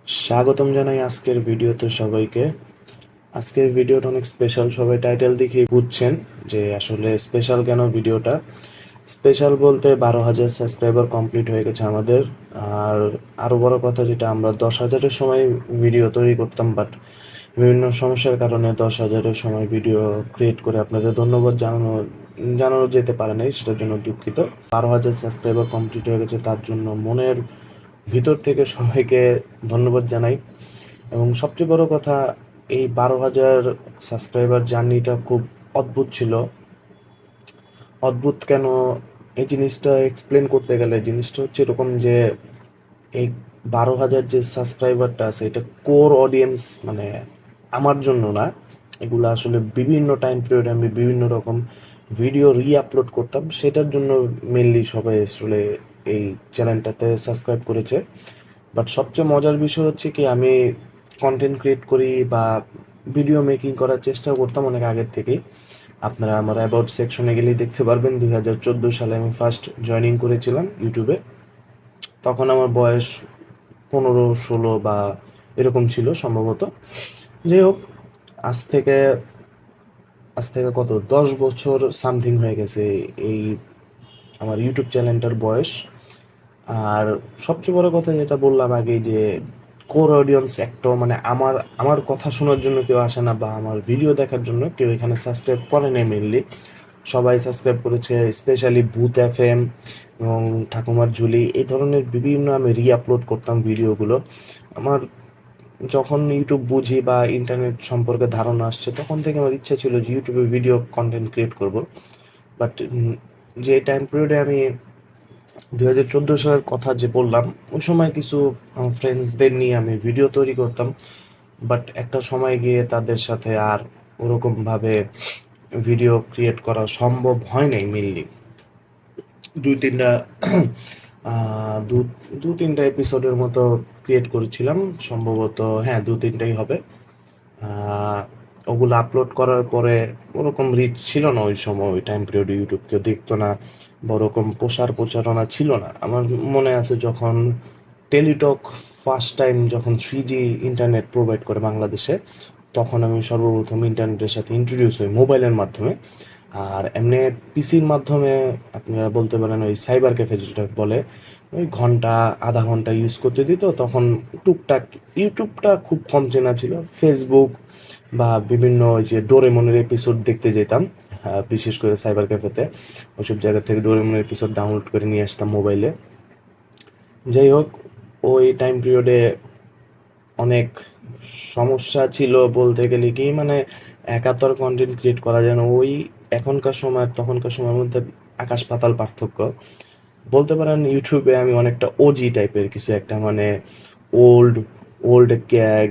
স্বাগতম জানাই আজকের ভিডিওতে সবাইকে। আজকের ভিডিওটা অনেক স্পেশাল, সবাই টাইটেল দেখেই বুঝছেন যে আসলে স্পেশাল কেন ভিডিওটা। স্পেশাল বলতে 12,000 সাবস্ক্রাইবার কমপ্লিট হয়ে গেছে আমাদের। আর আরও বড় কথা যেটা, আমরা 10,000-এর সময় ভিডিও তৈরি করতাম, বাট বিভিন্ন সমস্যার কারণে 10,000-এর সময় ভিডিও ক্রিয়েট করে আপনাদের ধন্যবাদ জানানো যেতে পারে নাই, সেটার জন্য দুঃখিত। 12,000 সাবস্ক্রাইবার কমপ্লিট হয়ে গেছে, তার জন্য মনের ভিতর থেকে সবাইকে ধন্যবাদ জানাই। এবং সবচেয়ে বড় কথা, এই 12,000 সাবস্ক্রাইবার জার্নিটা খুব অদ্ভুত ছিল। অদ্ভুত কেন, এই জিনিসটা এক্সপ্লেন করতে গেলে জিনিসটা হচ্ছে এরকম যে এই 12,000 যে সাবস্ক্রাইবারটা আছে, এটা কোর অডিয়েন্স, মানে আমার জন্য না। এগুলো আসলে বিভিন্ন টাইম পিরিয়ডে আমি বিভিন্ন রকম ভিডিও আপলোড করতাম, সেটার জন্য মেনলি সবাই আসলে এই চ্যানেলটাতে সাবস্ক্রাইব করেছে। বাট সবচেয়ে মজার বিষয় হচ্ছে কি, আমি কন্টেন্ট ক্রিয়েট করি বা ভিডিও মেকিং করার চেষ্টা করতাম অনেক আগের থেকেই। আপনারা আমার অ্যাবাউট সেকশনে গেলেই দেখতে পারবেন 2014 সালে আমি ফার্স্ট জয়েনিং করেছিলাম ইউটিউবে। তখন আমার বয়স 15-16 বা এরকম ছিল সম্ভবত। যাই হোক, আজ থেকে আজ থেকে কত 10 বছর সামথিং হয়ে গেছে এই আমার ইউটিউব চ্যানেলটার বয়স। আর সবচেয়ে বড় কথা যেটা বললাম আগে, যে কোর অডিয়েন্স একটাও, মানে আমার আমার কথা শোনার জন্য কেউ আসে না, বা আমার ভিডিও দেখার জন্য কেউ এখানে সাবস্ক্রাইব করে না। মেনলি সবাই সাবস্ক্রাইব করেছে, স্পেশালি ভূত এফএম এবং ঠাকুমার ঝুলি, এই ধরনের বিভিন্ন আমি আপলোড করতাম ভিডিওগুলো। আমার যখন ইউটিউব বুঝি বা ইন্টারনেট সম্পর্কে ধারণা আসছে, তখন থেকে আমার ইচ্ছা ছিল যে ইউটিউবে ভিডিও কন্টেন্ট ক্রিয়েট করব। বাট যে টাইম পিরিয়ডে আমি 2014 সালের কথা যে বললাম, ওই সময় কিছু ফ্রেন্ডসদের নিয়ে আমি ভিডিও তৈরি করতাম। বাট একটা সময় গিয়ে তাদের সাথে আর ওরকমভাবে ভিডিও ক্রিয়েট করা সম্ভব হয় নাই। মেনলি দুই তিনটা দু দু তিনটা এপিসোডের মতো ক্রিয়েট করেছিলাম সম্ভবত, হ্যাঁ 2-3টাই হবে। আহ, ওগুলো আপলোড করার পরে ওরকম রিচ ছিল না ওই সময়, ওই টাইম পিরিয়ডে ইউটিউব কেউ দেখতো না, বা ওরকম প্রচারণা ছিল না। আমার মনে আছে যখন টেলিটক ফার্স্ট টাইম যখন 3G ইন্টারনেট প্রোভাইড করে বাংলাদেশে, তখন আমি সর্বপ্রথম ইন্টারনেটের সাথে ইন্ট্রোডিউস হই মোবাইলের মাধ্যমে। আর এমনি পিসির মাধ্যমে আপনারা বলতে পারেন ওই সাইবার ক্যাফে যেটা বলে, ওই ঘন্টা আধা ঘন্টা ইউজ করতে দিত তখন। টুকটাক ইউটিউবটা খুব কম চেনা ছিল, ফেসবুক বা বিভিন্ন ওই যে ডোরেমনের এপিসোড দেখতে যেতাম, বিশেষ করে সাইবার ক্যাফেতে। ওইসব জায়গা থেকে ডোরেমনের এপিসোড ডাউনলোড করে নিয়ে আসতাম মোবাইলে। যাই হোক, ওই টাইম পিরিয়ডে অনেক সমস্যা ছিল বলতে গেলে কি, মানে একা তো আর কন্টেন্ট ক্রিয়েট করা যায় না। ওই এখনকার সময় আর তখনকার সময়ের মধ্যে আকাশ পাতাল পার্থক্য। বলতে পারেন ইউটিউবে আমি অনেকটা ওজি টাইপের কিছু একটা, মানে ওল্ড ওল্ড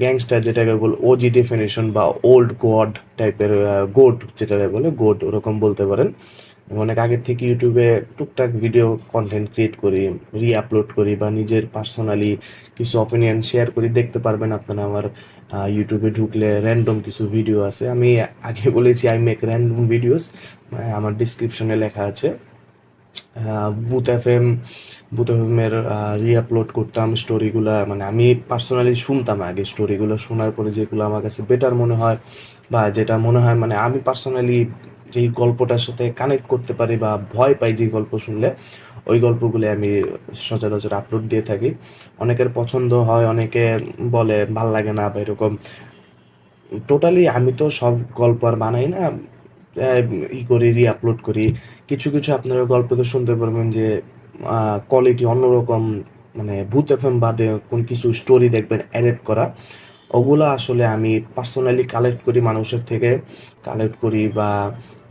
গ্যাংস্টার যেটাকে বলে ওজি ডেফিনেশন, বা ওল্ড গড টাইপের, গোড যেটাকে বলে গোড, ওরকম বলতে পারেন। আমি অনেক আগের থেকে ইউটিউবে টুকটাক ভিডিও কন্টেন্ট ক্রিয়েট করি, আপলোড করি, বা নিজের পার্সোনালি কিছু অপিনিয়ন শেয়ার করি। দেখতে পারবেন আপনারা আমার ইউটিউবে ঢুকলে র্যান্ডম কিছু ভিডিও আছে। আমি আগে বলেছি আই মেক র্যান্ডম ভিডিওস, আমার ডিসক্রিপশনে লেখা আছে। Booth F M booth F এমের আপলোড করতাম স্টোরিগুলো। মানে আমি পার্সোনালি শুনতাম আগে স্টোরিগুলো, শোনার পরে যেগুলো আমার কাছে বেটার মনে হয়, বা যেটা মনে হয় মানে আমি পার্সোনালি যেই গল্পটার সাথে কানেক্ট করতে পারি বা ভয় পাই যে গল্প শুনলে, ওই গল্পগুলো আমি সচরাচর আপলোড দিয়ে থাকি। অনেকের পছন্দ হয়, অনেকে বলে ভাল লাগে না বা এরকম। টোটালি আমি তো সব গল্প আর বানাই না, আহ, করি আপলোড করি। কিছু কিছু আপনারা গল্প তো শুনতে পারবেন যে কোয়ালিটি অন্যরকম, মানে ভূত এফএম বাদে কোন কিছু স্টোরি দেখবেন এডিট করা। ওগুলো আসলে আমি পার্সোনালি কালেক্ট করি মানুষের থেকে, কালেক্ট করি। বা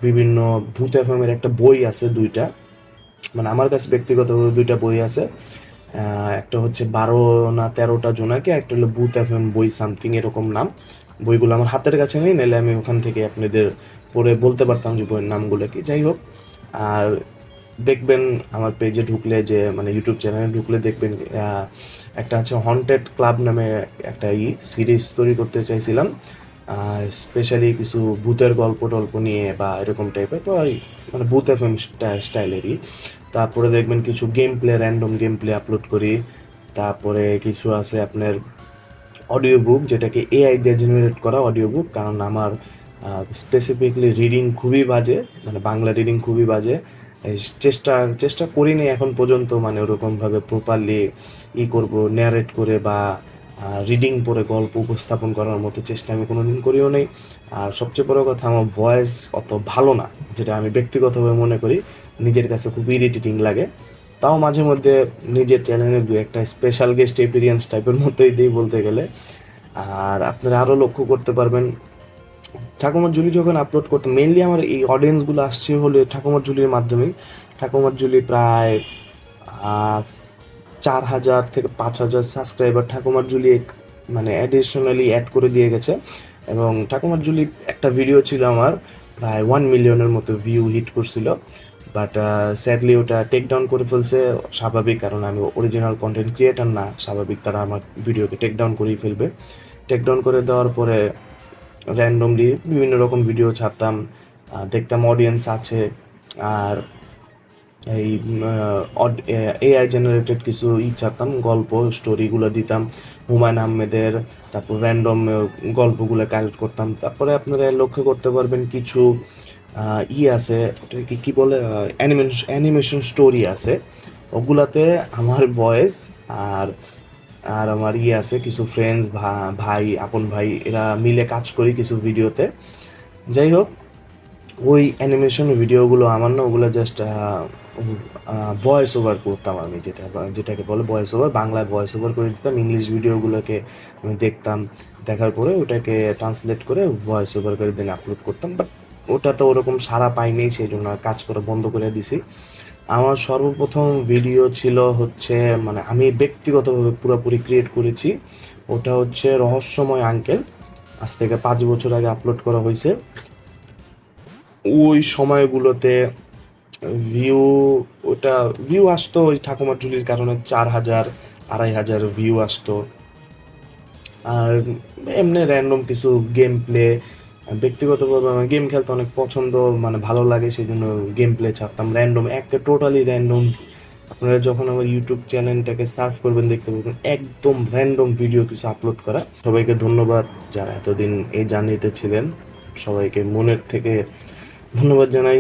বিভিন্ন ভূত এফএম এর একটা বই আছে দুইটা, মানে আমার কাছে ব্যক্তিগতভাবে দুইটা বই আছে। একটা হচ্ছে 12 না 13টা জোনাকি, একটা হলো বুথ এফএম বই সামথিং এরকম নাম। বইগুলো আমার হাতের কাছে নেই, নাহলে আমি ওখান থেকে আপনাদের পড়ে বলতে পারতাম যে বইয়ের নামগুলো কি। যাই হোক, আর দেখবেন আমার পেজে ঢুকলে, যে মানে ইউটিউব চ্যানেলে ঢুকলে দেখবেন একটা আছে হন্টেড ক্লাব নামে একটা সিরিজ তৈরি করতে চাইছিলাম, স্পেশালি কিছু ভূতের গল্প টল্প নিয়ে বা এরকম টাইপের, তো মানে ভূত এফএম স্টাইলেরই। তারপরে দেখবেন কিছু game play, random game play upload করি। তারপরে কিছু আছে আপনার অডিও বুক, যেটাকে এআই দিয়ে জেনারেট করা অডিও বুক। কারণ আমার স্পেসিফিকলি রিডিং খুবই বাজে, মানে বাংলা রিডিং খুবই বাজে। এই চেষ্টা চেষ্টা করিনি এখন পর্যন্ত, মানে ওরকমভাবে প্রপারলি করব ন্যারেট করে বা রিডিং পড়ে গল্প উপস্থাপন করার মতো চেষ্টা আমি কোনোদিন করিও নেই। আর সবচেয়ে বড় কথা, আমার ভয়েস অত ভালো না, যেটা আমি ব্যক্তিগতভাবে মনে করি, নিজের কাছে খুব ইরিটেটিং লাগে। তাও মাঝে মধ্যে নিজের চ্যানেলে দু একটা স্পেশাল গেস্ট এপিরিয়েন্স টাইপের মতোই দিই বলতে গেলে। আর আপনারা আরও লক্ষ্য করতে পারবেন, ঠাকুমার ঝুলি যখন আপলোড করতে মেনলি আমার এই অডিয়েন্সগুলো আসছে হলে ঠাকুমার ঝুলির মাধ্যমেই। ঠাকুমার ঝুলি প্রায় 4,000 থেকে 5,000 সাবস্ক্রাইবার ঠাকুমার ঝুলি মানে অ্যাডিশনালি অ্যাড করে দিয়ে গেছে। এবং ঠাকুমার ঝুলি একটা ভিডিও ছিল আমার, প্রায় 1 মিলিয়নের মতো ভিউ হিট করছিল। বাট স্যাডলি ওটা টেক ডাউন করে ফেলছে। স্বাভাবিক, কারণ আমি অরিজিনাল কন্টেন্ট ক্রিয়েটার না, স্বাভাবিক তারা আমার ভিডিওকে টেক ডাউন করেই ফেলবে। টেক ডাউন করে দেওয়ার পরে র্যান্ডমলি বিভিন্ন রকম ভিডিও ছাড়তাম, দেখতাম অডিয়েন্স আছে। আর এই এআই জেনারেটেড কিছু ছাড়তাম, গল্প স্টোরিগুলো দিতাম হুমায়ুন আহমেদের, তারপর র্যান্ডম গল্পগুলো কালেক্ট করতাম। তারপরে আপনারা লক্ষ্য করতে পারবেন কিছু আছে, ওটাকে কী বলে, অ্যানিমেশন স্টোরি আছে, ওগুলাতে আমার ভয়েস আর আর আমার আছে কিছু ফ্রেন্ডস, ভাই, আপন ভাই, এরা মিলে কাজ করি কিছু ভিডিওতে। যাই হোক, ওই অ্যানিমেশন ভিডিওগুলো আমার না, ওগুলো জাস্ট ভয়েস ওভার করতাম আমি, যেটাকে বলে ভয়েস ওভার, বাংলায় ভয়েস ওভার করে দিতাম। ইংলিশ ভিডিওগুলোকে আমি দেখতাম, দেখার পরে ওটাকে ট্রান্সলেট করে ভয়েস ওভার করে দিন আপলোড করতাম। বাট ওটা তো ওরকম সাড়া পাইনি, সেই জন্য কাজ করা বন্ধ করে দিছি। আমার সর্বপ্রথম ভিডিও ছিল হচ্ছে, মানে আমি ব্যক্তিগতভাবে পুরোপুরি ক্রিয়েট করেছি, ওটা হচ্ছে রহস্যময় আঙ্কেল। আজ থেকে 5 বছর আগে আপলোড করা হয়েছে। ওই সময়গুলোতে ভিউ ওটা ভিউ আসতো ওই ঠাকুমার ঝুলির কারণে 4,000 2,500 ভিউ আসতো। আর এমনি র্যান্ডম কিছু গেম প্লে, ব্যক্তিগতভাবে আমার গেম খেলতে অনেক পছন্দ, মানে ভালো লাগে, সেই জন্য গেম প্লে ছাড়তাম র্যান্ডম, একটা টোটালি র্যান্ডম। আপনারা যখন আমার ইউটিউব চ্যানেলটাকে সার্চ করবেন দেখতে পাবেন একদম র্যান্ডম ভিডিও কিছু আপলোড করা। সবাইকে ধন্যবাদ যারা এতদিন এই জার্নিতে ছিলেন, সবাইকে মনের থেকে ধন্যবাদ জানাই।